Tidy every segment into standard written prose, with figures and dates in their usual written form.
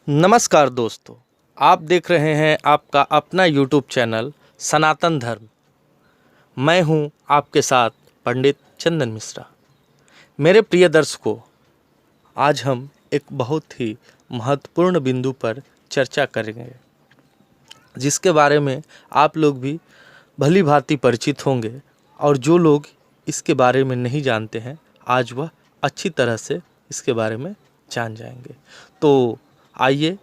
नमस्कार दोस्तों, आप देख रहे हैं आपका अपना यूट्यूब चैनल सनातन धर्म। मैं हूं आपके साथ पंडित चंदन मिश्रा। मेरे प्रिय दर्शकों, आज हम एक बहुत ही महत्वपूर्ण बिंदु पर चर्चा करेंगे, जिसके बारे में आप लोग भी भली भांति परिचित होंगे, और जो लोग इसके बारे में नहीं जानते हैं आज वह अच्छी तरह से इसके बारे में जान जाएंगे। तो आइए,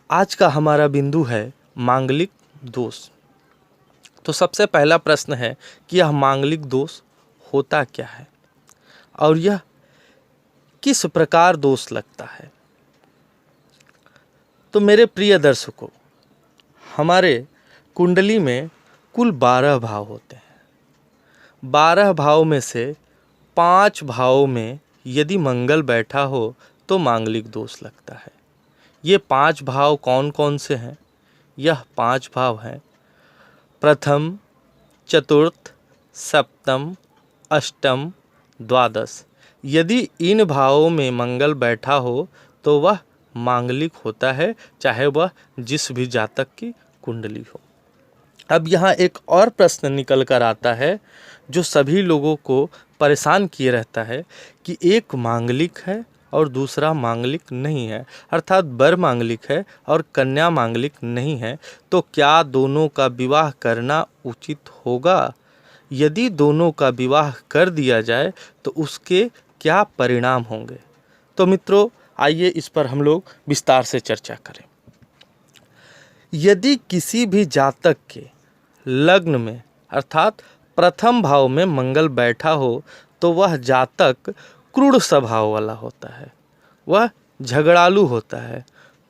आज का हमारा बिंदु है मांगलिक दोष। तो सबसे पहला प्रश्न है कि यह मांगलिक दोष होता क्या है और यह किस प्रकार दोष लगता है। तो मेरे प्रिय दर्शकों, हमारे कुंडली में कुल 12 भाव होते हैं। 12 भाव में से 5 भावों में यदि मंगल बैठा हो तो मांगलिक दोष लगता है। ये 5 भाव कौन कौन से हैं? यह 5 भाव हैं प्रथम, चतुर्थ, सप्तम, अष्टम, द्वादश। यदि इन भावों में मंगल बैठा हो तो वह मांगलिक होता है, चाहे वह जिस भी जातक की कुंडली हो। अब यहाँ एक और प्रश्न निकल कर आता है जो सभी लोगों को परेशान किए रहता है कि एक मांगलिक है और दूसरा मांगलिक नहीं है, अर्थात वर मांगलिक है और कन्या मांगलिक नहीं है, तो क्या दोनों का विवाह करना उचित होगा? यदि दोनों का विवाह कर दिया जाए तो उसके क्या परिणाम होंगे? तो मित्रों, आइए इस पर हम लोग विस्तार से चर्चा करें। यदि किसी भी जातक के लग्न में अर्थात प्रथम भाव में मंगल बैठा हो तो वह जातक क्रूर स्वभाव वाला होता है, वह झगड़ालू होता है,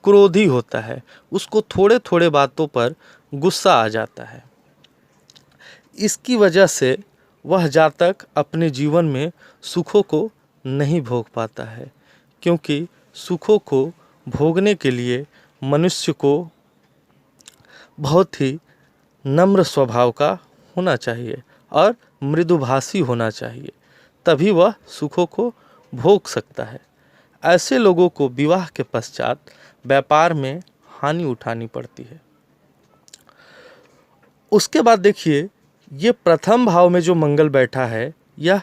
क्रोधी होता है, उसको थोड़े थोड़े बातों पर गुस्सा आ जाता है। इसकी वजह से वह जातक अपने जीवन में सुखों को नहीं भोग पाता है, क्योंकि सुखों को भोगने के लिए मनुष्य को बहुत ही नम्र स्वभाव का होना चाहिए और मृदुभाषी होना चाहिए, तभी वह सुखों को भोग सकता है। ऐसे लोगों को विवाह के पश्चात व्यापार में हानि उठानी पड़ती है। उसके बाद देखिए, ये प्रथम भाव में जो मंगल बैठा है यह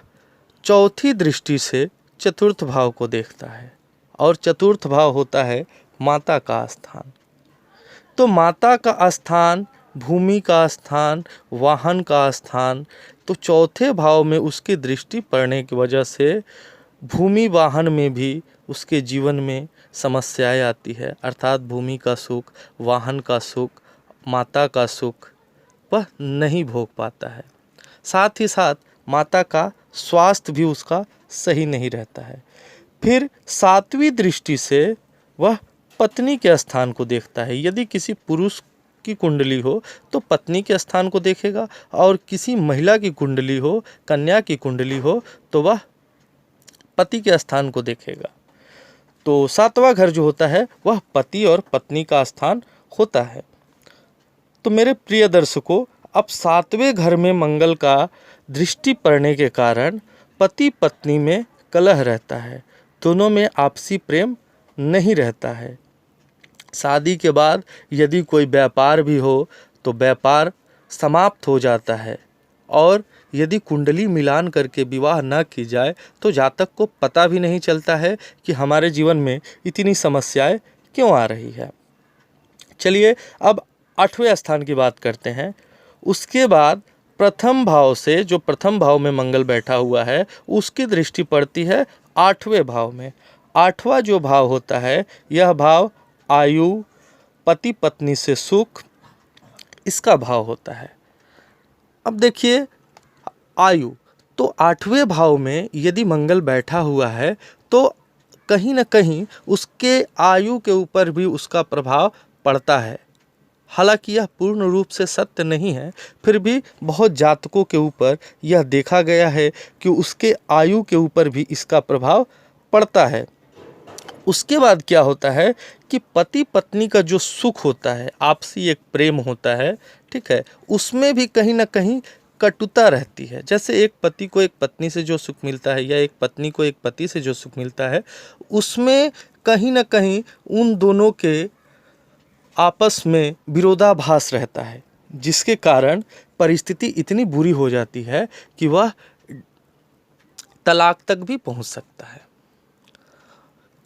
चौथी दृष्टि से चतुर्थ भाव को देखता है, और चतुर्थ भाव होता है माता का स्थान। तो माता का स्थान, भूमि का स्थान, वाहन का स्थान, तो चौथे भाव में उसकी दृष्टि पड़ने की वजह से भूमि वाहन में भी उसके जीवन में समस्याएं आती है, अर्थात भूमि का सुख, वाहन का सुख, माता का सुख वह नहीं भोग पाता है। साथ ही साथ माता का स्वास्थ्य भी उसका सही नहीं रहता है। फिर सातवीं दृष्टि से वह पत्नी के स्थान को देखता है। यदि किसी पुरुष की कुंडली हो तो पत्नी के स्थान को देखेगा, और किसी महिला की कुंडली हो, कन्या की कुंडली हो, तो वह पति के स्थान को देखेगा। तो सातवां घर जो होता है वह पति और पत्नी का स्थान होता है। तो मेरे प्रिय दर्शकों, अब सातवें घर में मंगल का दृष्टि पड़ने के कारण पति पत्नी में कलह रहता है, दोनों में आपसी प्रेम नहीं रहता है। शादी के बाद यदि कोई व्यापार भी हो तो व्यापार समाप्त हो जाता है, और यदि कुंडली मिलान करके विवाह न की जाए तो जातक को पता भी नहीं चलता है कि हमारे जीवन में इतनी समस्याएं क्यों आ रही है। चलिए अब 8वें स्थान की बात करते हैं। उसके बाद प्रथम भाव से, जो प्रथम भाव में मंगल बैठा हुआ है, उसकी दृष्टि पड़ती है 8वें भाव में। 8वां जो भाव होता है यह भाव आयु, पति पत्नी से सुख, इसका भाव होता है। अब देखिए, आयु, तो 8वें भाव में यदि मंगल बैठा हुआ है तो कहीं ना कहीं उसके आयु के ऊपर भी उसका प्रभाव पड़ता है। हालांकि यह पूर्ण रूप से सत्य नहीं है, फिर भी बहुत जातकों के ऊपर यह देखा गया है कि उसके आयु के ऊपर भी इसका प्रभाव पड़ता है। उसके बाद क्या होता है कि पति पत्नी का जो सुख होता है, आपसी एक प्रेम होता है, ठीक है, उसमें भी कहीं ना कहीं कटुता रहती है। जैसे एक पति को एक पत्नी से जो सुख मिलता है या एक पत्नी को एक पति से जो सुख मिलता है, उसमें कहीं ना कहीं उन दोनों के आपस में विरोधाभास रहता है, जिसके कारण परिस्थिति इतनी बुरी हो जाती है कि वह तलाक तक भी पहुंच सकता है।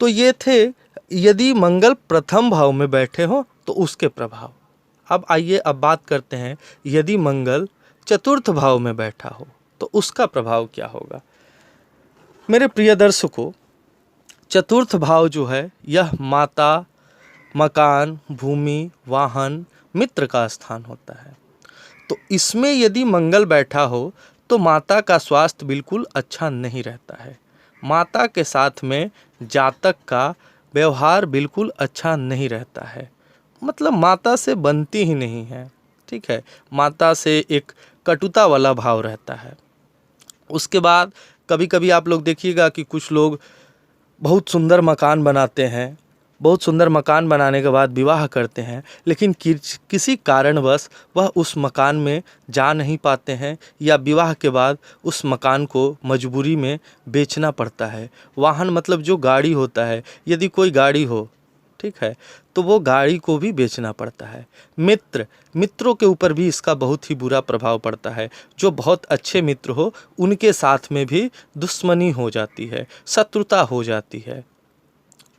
तो ये थे यदि मंगल प्रथम भाव में बैठे हो तो उसके प्रभाव। अब आइए अब बात करते हैं यदि मंगल चतुर्थ भाव में बैठा हो तो उसका प्रभाव क्या होगा। मेरे प्रिय दर्शकों, चतुर्थ भाव जो है यह माता, मकान, भूमि, वाहन, मित्र का स्थान होता है। तो इसमें यदि मंगल बैठा हो तो माता का स्वास्थ्य बिल्कुल अच्छा नहीं रहता है। माता के साथ में जातक का व्यवहार बिल्कुल अच्छा नहीं रहता है, मतलब माता से बनती ही नहीं है। ठीक है, माता से एक कटुता वाला भाव रहता है। उसके बाद कभी कभी आप लोग देखिएगा कि कुछ लोग बहुत सुंदर मकान बनाते हैं, बहुत सुंदर मकान बनाने के बाद विवाह करते हैं, लेकिन किसी कारणवश वह उस मकान में जा नहीं पाते हैं या विवाह के बाद उस मकान को मजबूरी में बेचना पड़ता है। वाहन मतलब जो गाड़ी होता है, यदि कोई गाड़ी हो, ठीक है, तो वो गाड़ी को भी बेचना पड़ता है। मित्रों के ऊपर भी इसका बहुत ही बुरा प्रभाव पड़ता है। जो बहुत अच्छे मित्र हो उनके साथ में भी दुश्मनी हो जाती है, शत्रुता हो जाती है।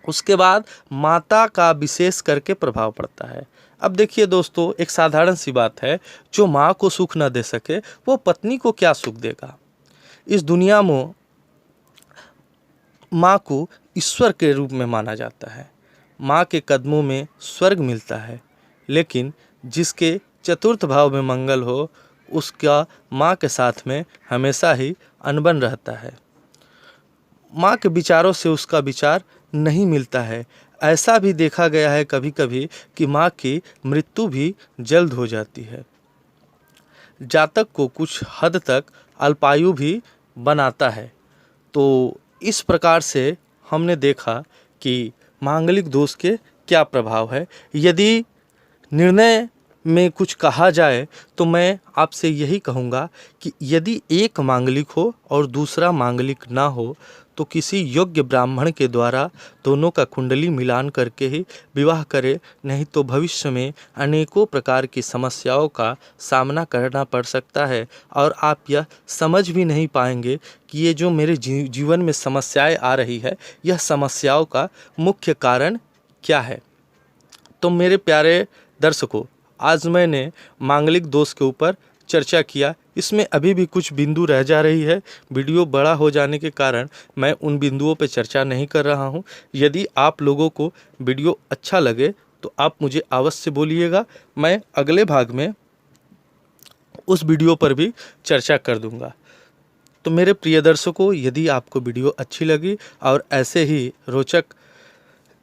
उसके बाद माता का विशेष करके प्रभाव पड़ता है। अब देखिए दोस्तों, एक साधारण सी बात है, जो माँ को सुख न दे सके वो पत्नी को क्या सुख देगा। इस दुनिया में माँ को ईश्वर के रूप में माना जाता है। माँ के कदमों में स्वर्ग मिलता है, लेकिन जिसके चतुर्थ भाव में मंगल हो उसका माँ के साथ में हमेशा ही अनबन रहता है। माँ के विचारों से उसका विचार नहीं मिलता है। ऐसा भी देखा गया है कभी कभी कि माँ की मृत्यु भी जल्द हो जाती है। जातक को कुछ हद तक अल्पायु भी बनाता है। तो इस प्रकार से हमने देखा कि मांगलिक दोष के क्या प्रभाव है। यदि निर्णय में कुछ कहा जाए तो मैं आपसे यही कहूँगा कि यदि एक मांगलिक हो और दूसरा मांगलिक ना हो तो किसी योग्य ब्राह्मण के द्वारा दोनों का कुंडली मिलान करके ही विवाह करे, नहीं तो भविष्य में अनेकों प्रकार की समस्याओं का सामना करना पड़ सकता है और आप यह समझ भी नहीं पाएंगे कि ये जो मेरे जीवन में समस्याएं आ रही है, यह समस्याओं का मुख्य कारण क्या है। तो मेरे प्यारे दर्शकों, आज मैंने मांगलिक दोष के ऊपर चर्चा किया। इसमें अभी भी कुछ बिंदु रह जा रही है। वीडियो बड़ा हो जाने के कारण मैं उन बिंदुओं पर चर्चा नहीं कर रहा हूं। यदि आप लोगों को वीडियो अच्छा लगे तो आप मुझे अवश्य बोलिएगा, मैं अगले भाग में उस वीडियो पर भी चर्चा कर दूंगा। तो मेरे प्रिय दर्शकों, यदि आपको वीडियो अच्छी लगी और ऐसे ही रोचक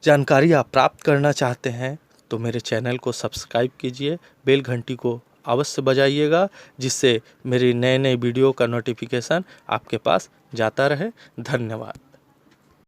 जानकारी आप प्राप्त करना चाहते हैं तो मेरे चैनल को सब्सक्राइब कीजिए, बेल घंटी को अवश्य बजाइएगा, जिससे मेरी नए वीडियो का नोटिफिकेशन आपके पास जाता रहे। धन्यवाद।